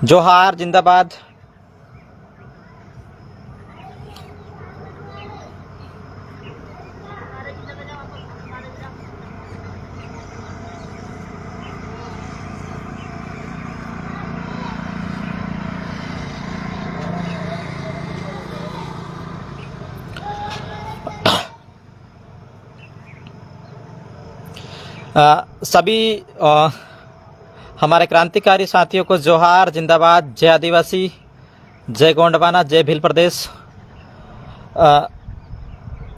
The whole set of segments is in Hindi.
जोहार जिंदाबाद। सभी हमारे क्रांतिकारी साथियों को जोहार जिंदाबाद। जय आदिवासी, जय गोंडवाना, जय भील प्रदेश।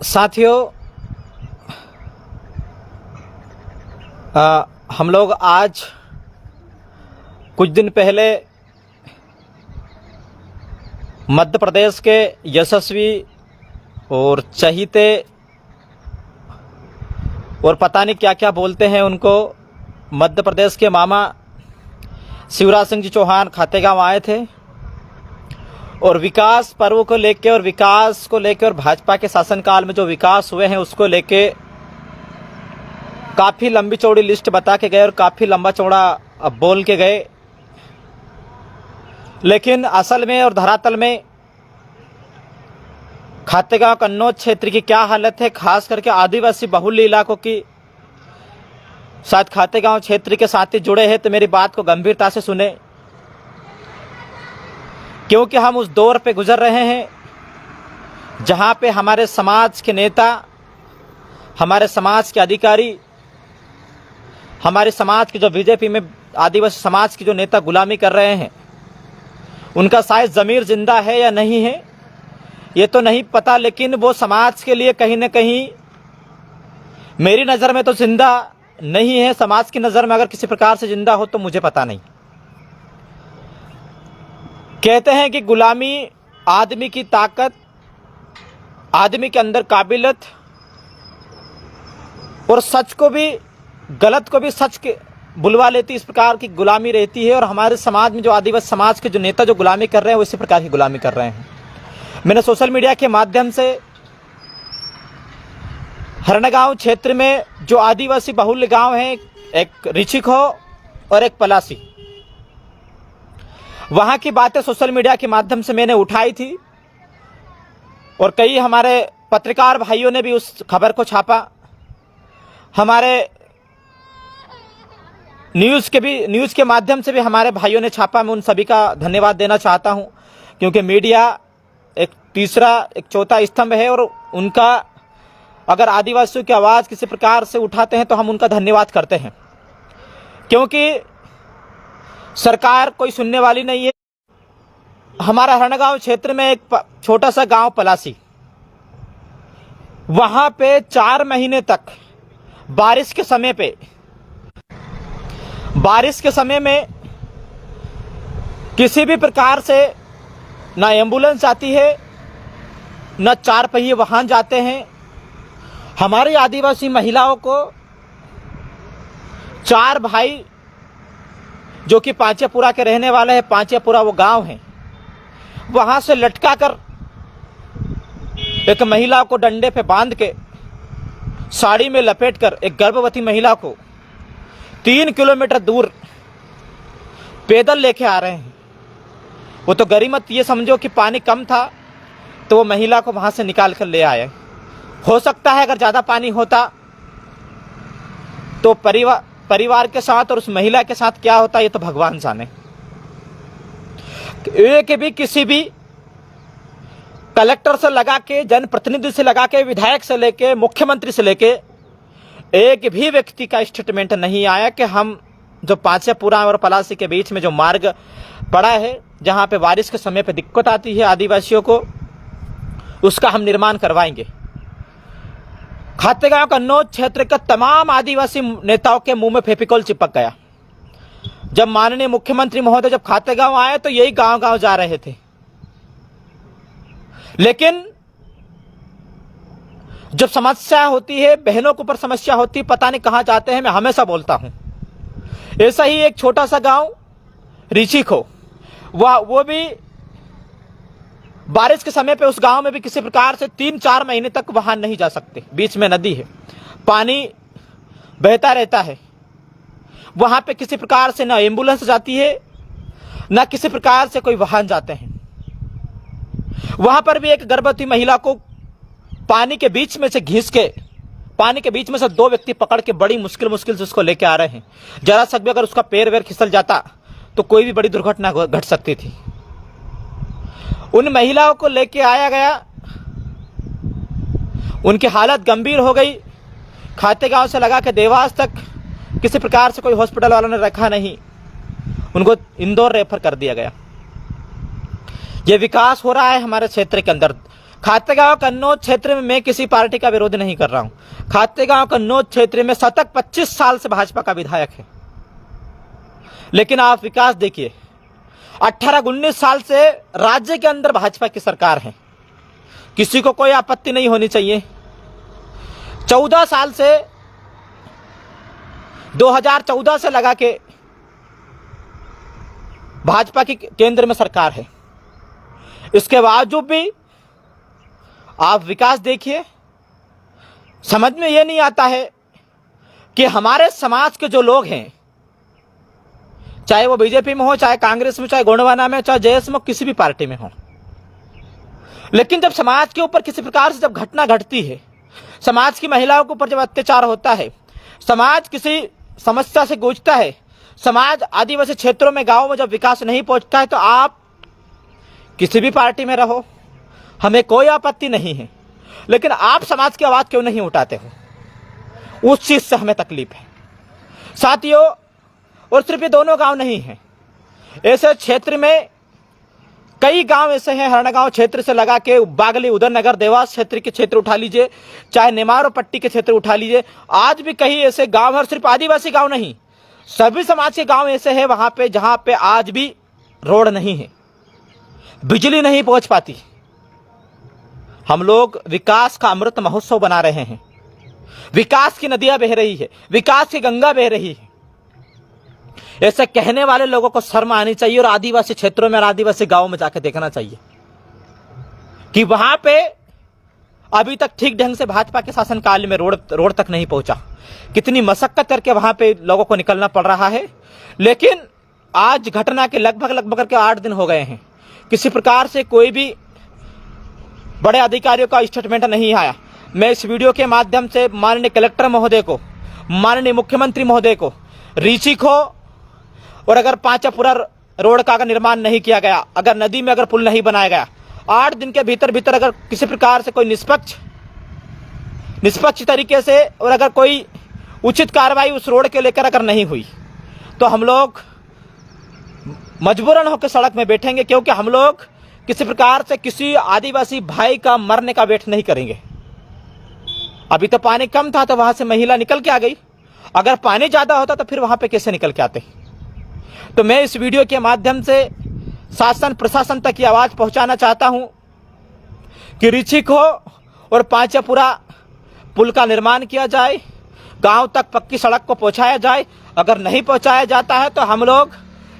साथियों, हम लोग आज कुछ दिन पहले मध्य प्रदेश के यशस्वी और चहीते और पता नहीं क्या क्या बोलते हैं उनको, मध्य प्रदेश के मामा शिवराज सिंह जी चौहान खातेगांव आए थे और विकास पर्व को लेके और विकास को लेके और भाजपा के शासनकाल में जो विकास हुए हैं उसको लेके काफ़ी लंबी चौड़ी लिस्ट बता के गए और काफ़ी लंबा चौड़ा बोल के गए। लेकिन असल में और धरातल में खातेगांव कन्नौज क्षेत्र की क्या हालत है, खास करके आदिवासी बहुल्य इलाकों की। शायद खातेगांव क्षेत्र के साथी जुड़े हैं तो मेरी बात को गंभीरता से सुने, क्योंकि हम उस दौर पे गुजर रहे हैं जहां पे हमारे समाज के नेता, हमारे समाज के अधिकारी, हमारे समाज की जो बीजेपी में आदिवासी समाज की जो नेता गुलामी कर रहे हैं, उनका शायद ज़मीर जिंदा है या नहीं है ये तो नहीं पता, लेकिन वो समाज के लिए कहीं ना कहीं मेरी नज़र में तो जिंदा नहीं है। समाज की नज़र में अगर किसी प्रकार से जिंदा हो तो मुझे पता नहीं। कहते हैं कि गुलामी आदमी की ताकत, आदमी के अंदर काबिलियत और सच को भी, गलत को भी सच के बुलवा लेती, इस प्रकार की गुलामी रहती है। और हमारे समाज में जो आदिवासी समाज के जो नेता जो गुलामी कर रहे हैं वो इसी प्रकार की गुलामी कर रहे हैं। मैंने सोशल मीडिया के माध्यम से हरणगांव क्षेत्र में जो आदिवासी बहुल्य गांव हैं, एक ऋचिखो और एक पलासी, वहां की बातें सोशल मीडिया के माध्यम से मैंने उठाई थी और कई हमारे पत्रकार भाइयों ने भी उस खबर को छापा। हमारे न्यूज़ के माध्यम से भी हमारे भाइयों ने छापा। मैं उन सभी का धन्यवाद देना चाहता हूं, क्योंकि मीडिया एक चौथा स्तंभ है और उनका अगर आदिवासियों की आवाज़ किसी प्रकार से उठाते हैं तो हम उनका धन्यवाद करते हैं, क्योंकि सरकार कोई सुनने वाली नहीं है। हमारा हरणगांव क्षेत्र में एक छोटा सा गांव पलासी, वहां पे 4 महीने तक बारिश के समय में किसी भी प्रकार से ना एम्बुलेंस आती है, ना 4 पहिए वाहन जाते हैं। हमारी आदिवासी महिलाओं को 4 भाई जो कि पांचेपुरा के रहने वाले हैं, पांचेपुरा वो गांव है, वहां से लटका कर एक महिला को डंडे पे बांध के साड़ी में लपेटकर एक गर्भवती महिला को 3 किलोमीटर दूर पैदल लेके आ रहे हैं। वो तो गरीमत ये समझो कि पानी कम था तो वो महिला को वहां से निकाल कर ले आए। हो सकता है अगर ज़्यादा पानी होता तो परिवार के साथ और उस महिला के साथ क्या होता ये तो भगवान जाने। एक भी किसी भी कलेक्टर से लगा के, जनप्रतिनिधि से लगा के, विधायक से लेके, मुख्यमंत्री से लेके एक भी व्यक्ति का स्टेटमेंट नहीं आया कि हम जो पांचेपुरा और पलासी के बीच में जो मार्ग पड़ा है, जहां पे बारिश के समय पे दिक्कत आती है आदिवासियों को, उसका हम निर्माण करवाएंगे। खातेगांव कन्नौज क्षेत्र के तमाम आदिवासी नेताओं के मुंह में फेविकोल चिपक गया। जब माननीय मुख्यमंत्री महोदय जब खातेगांव आए तो यही गांव-गांव जा रहे थे, लेकिन जब समस्या होती है, बहनों के ऊपर समस्या होती है, पता नहीं कहां जाते हैं। मैं हमेशा बोलता हूं, ऐसा ही एक छोटा सा गांव ऋचिखो, वो भी बारिश के समय पे उस गांव में भी किसी प्रकार से 3-4 महीने तक वाहन नहीं जा सकते। बीच में नदी है, पानी बहता रहता है। वहां पे किसी प्रकार से ना एम्बुलेंस जाती है, ना किसी प्रकार से कोई वाहन जाते हैं। वहां पर भी एक गर्भवती महिला को पानी के बीच में से घिस के, पानी के बीच में से 2 व्यक्ति पकड़ के बड़ी मुश्किल से उसको लेके आ रहे हैं। जरा सा भी अगर उसका पैर वैर फिसल जाता तो कोई भी बड़ी दुर्घटना घट सकती थी। उन महिलाओं को लेके आया गया, उनकी हालत गंभीर हो गई। खातेगांव से लगा के देवास तक किसी प्रकार से कोई हॉस्पिटल वालों ने रखा नहीं, उनको इंदौर रेफर कर दिया गया। यह विकास हो रहा है हमारे क्षेत्र के अंदर। खातेगांव कन्नौज क्षेत्र में मैं किसी पार्टी का विरोध नहीं कर रहा हूं। खातेगांव कन्नौज क्षेत्र में शतक 25 साल से भाजपा का विधायक है, लेकिन आप विकास देखिए। 18-19 साल से राज्य के अंदर भाजपा की सरकार है, किसी को कोई आपत्ति नहीं होनी चाहिए। 14 साल से 2014 से लगा के भाजपा की केंद्र में सरकार है, इसके बावजूद भी आप विकास देखिए। समझ में यह नहीं आता है कि हमारे समाज के जो लोग हैं, चाहे वो बीजेपी में हो, चाहे कांग्रेस में, चाहे गोंडवाना में, चाहे जेएस में, किसी भी पार्टी में हो, लेकिन जब समाज के ऊपर किसी प्रकार से जब घटना घटती है, समाज की महिलाओं के ऊपर जब अत्याचार होता है, समाज किसी समस्या से गूंजता है, समाज आदिवासी क्षेत्रों में, गांवों में जब विकास नहीं पहुंचता है, तो आप किसी भी पार्टी में रहो, हमें कोई आपत्ति नहीं है, लेकिन आप समाज की आवाज क्यों नहीं उठाते हो, उस चीज से हमें तकलीफ है साथियों। और सिर्फ ये दोनों गांव नहीं हैं, ऐसे क्षेत्र में कई गांव ऐसे हैं। हरणगांव क्षेत्र से लगा के बागली, उदयनगर, देवास क्षेत्र के क्षेत्र उठा लीजिए, चाहे नेमारो पट्टी के क्षेत्र उठा लीजिए, आज भी कई ऐसे गांव हैं। सिर्फ आदिवासी गांव नहीं, सभी समाज के गांव ऐसे हैं वहां पे जहां पे आज भी रोड नहीं है, बिजली नहीं पहुंच पाती। हम लोग विकास का अमृत महोत्सव बना रहे हैं, विकास की नदियां बह रही है, विकास की गंगा बह रही है। ऐसे कहने वाले लोगों को शर्म आनी चाहिए और आदिवासी क्षेत्रों में और आदिवासी गांवों में जाकर देखना चाहिए कि वहां पे अभी तक ठीक ढंग से भाजपा के शासनकाल में रोड तक नहीं पहुंचा। कितनी मशक्कत करके वहां पे लोगों को निकलना पड़ रहा है, लेकिन आज घटना के लगभग करके 8 दिन हो गए हैं, किसी प्रकार से कोई भी बड़े अधिकारियों का स्टेटमेंट नहीं आया। मैं इस वीडियो के माध्यम से माननीय कलेक्टर महोदय को, माननीय मुख्यमंत्री महोदय को, रीची को, और अगर पांचापुरा रोड का अगर निर्माण नहीं किया गया, अगर नदी में अगर पुल नहीं बनाया गया, 8 दिन के भीतर अगर किसी प्रकार से कोई निष्पक्ष तरीके से और अगर कोई उचित कार्रवाई उस रोड के लेकर अगर नहीं हुई, तो हम लोग मजबूरन होकर सड़क में बैठेंगे, क्योंकि हम लोग किसी प्रकार से किसी आदिवासी भाई का मरने का वेट नहीं करेंगे। अभी तो पानी कम था तो वहां से महिला निकल के आ गई, अगर पानी ज्यादा होता तो फिर वहां पे कैसे निकल के आते। तो मैं इस वीडियो के माध्यम से शासन प्रशासन तक की आवाज पहुंचाना चाहता हूं कि रीछिक हो और पांचापुरा पुल का निर्माण किया जाए, गांव तक पक्की सड़क को पहुंचाया जाए। अगर नहीं पहुंचाया जाता है तो हम लोग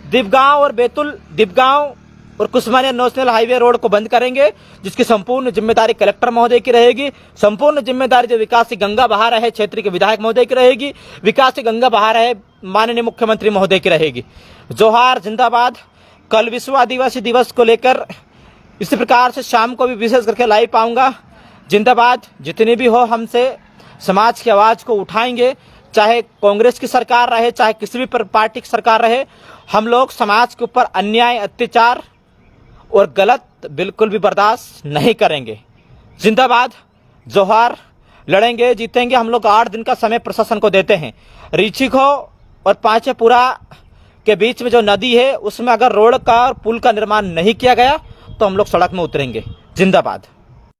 दिपगांव और बैतुल, दिपगांव और कुसमानिया नेशनल हाईवे रोड को बंद करेंगे, जिसकी संपूर्ण जिम्मेदारी कलेक्टर महोदय की रहेगी। संपूर्ण जिम्मेदारी जो विकास की गंगा बहा रहे क्षेत्र के विधायक महोदय की रहेगी, विकास की गंगा बहा रहे माननीय मुख्यमंत्री महोदय की रहेगी। जोहार, जिंदाबाद। कल विश्व आदिवासी दिवस को लेकर इसी प्रकार से शाम को भी विशेष करके लाइव पाऊंगा। जिंदाबाद। जितनी भी हो, हमसे समाज की आवाज को उठाएंगे, चाहे कांग्रेस की सरकार रहे, चाहे किसी भी पार्टी की सरकार रहे। हम लोग समाज के ऊपर अन्याय, अत्याचार और गलत बिल्कुल भी बर्दाश्त नहीं करेंगे। जिंदाबाद, जोहार। लड़ेंगे, जीतेंगे। हम लोग 8 दिन का समय प्रशासन को देते हैं। रीछिक हो और पांचापुरा के बीच में जो नदी है, उसमें अगर रोड का और पुल का निर्माण नहीं किया गया तो हम लोग सड़क में उतरेंगे। जिंदाबाद।